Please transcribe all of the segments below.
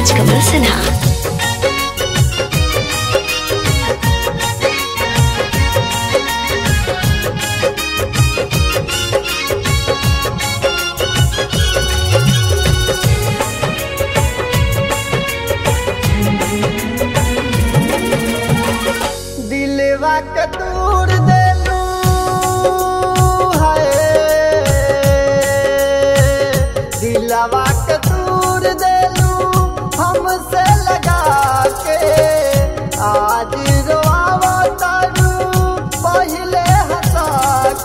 राजकमल सिन्हा। दिलवा के दूर देलू है, दिलवा के दूर देलू हमसे लगा के। आज रोआवा तारू पहले हंसा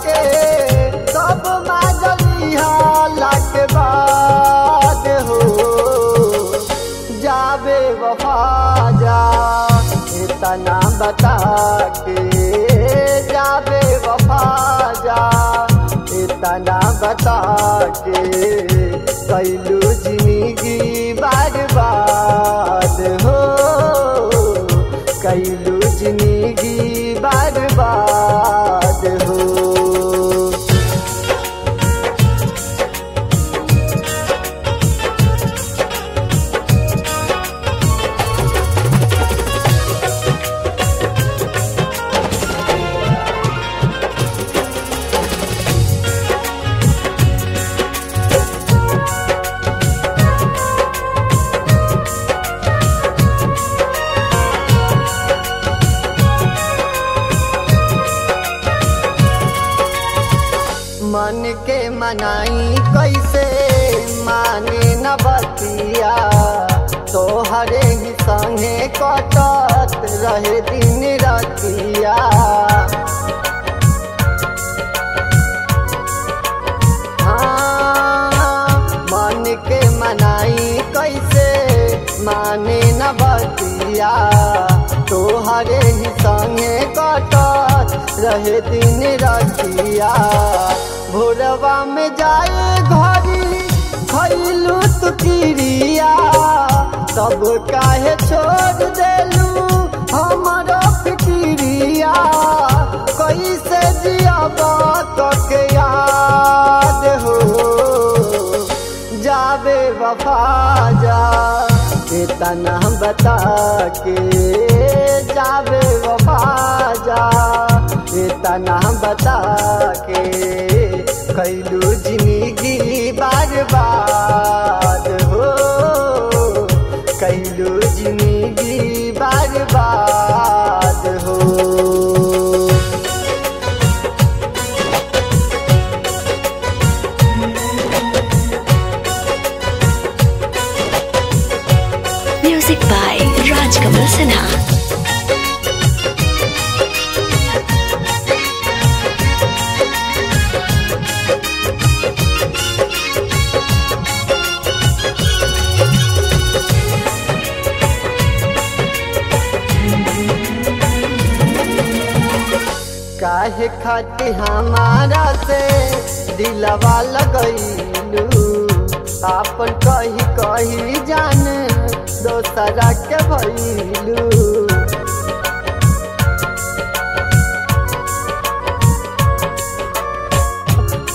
के, सब माजलिया लाख बाद हो जाबे वफा जा। इतना बता के जाबे वफा जा, इतना बता के कैलू जिंदगी बर्बाद हो, कैलू जिंदगी बर्बाद हो। मन के मनाई कैसे माने न बतिया, तोहरे ही संगे कटत रहे दिन रतिया। हाँ, मन के मनाई कैसे माने न बतिया, तोहरे ही संगे कटत रहे दिन रतिया। भोरवा में जाए घरी खैलू तू किरिया, तब काहे छोड़ देलू हमारा फिकिरिया। कैसे जियाबा तोके याद हो जाबे वफा जा, इतना बता के जाबे वफा जा, इतना बता के कैलू जिंदगी बर्बाद हो, कैलू जिंदगी बर्बाद हो। Music by Rajkamal Sinha. काहे खाती हमारा से दिलवा लगैलू, आपन कही कही जान दोसरा के भइलू।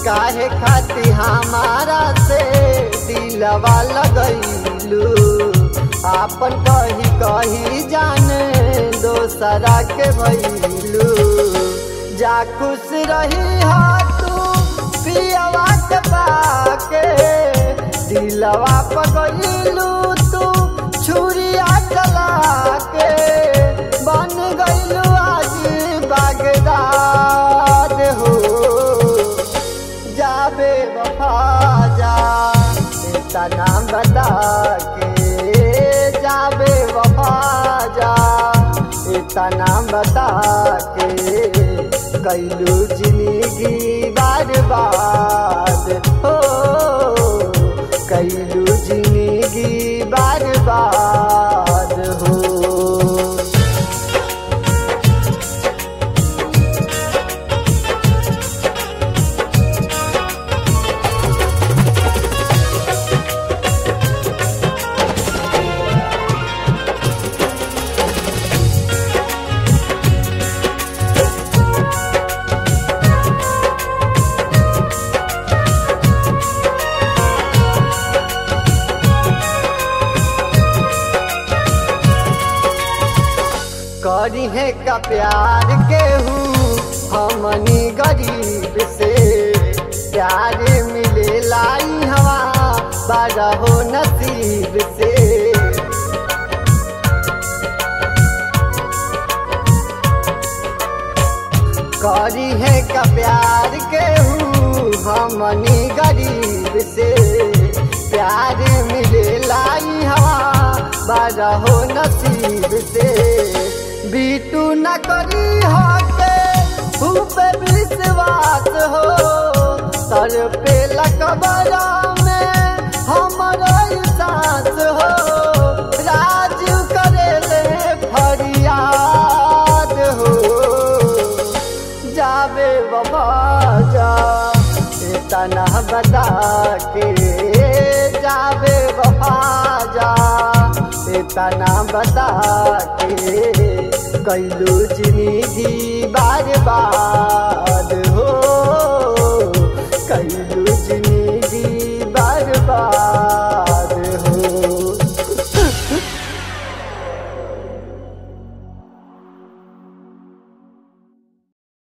काहे खाती हमारा से दिलवा लगैलू, आपन कही कही जान दोसरा के भइलू। जा खुश रही हा तू पियवा के पाके, दिलवा पगलू तू छुरिया चला के। बन गईलू आज बागदाद हो जाबे वफा जा, इतना बता के जाबे वफा जा, इतना बता के कैलू जिंदगी बर्बाद हो, कैलू जिंदगी बर्बाद हो। का प्यार केहू हमनी गरीब से प्यार मिले लाई हवा बारा हो नसीब से करी है का प्यार केहू हमनी गरीब से प्यार मिले लाई हवा बारा हो नसीब से बीटू न करी होके पे विश्वास हो सर पे लकबरा में हमारा सांस हो राज करे ले फरियाद हो जावे बाबा जा तना बता के जावे बाबा जा तना बता के कैलू जिंदगी बर्बाद हो।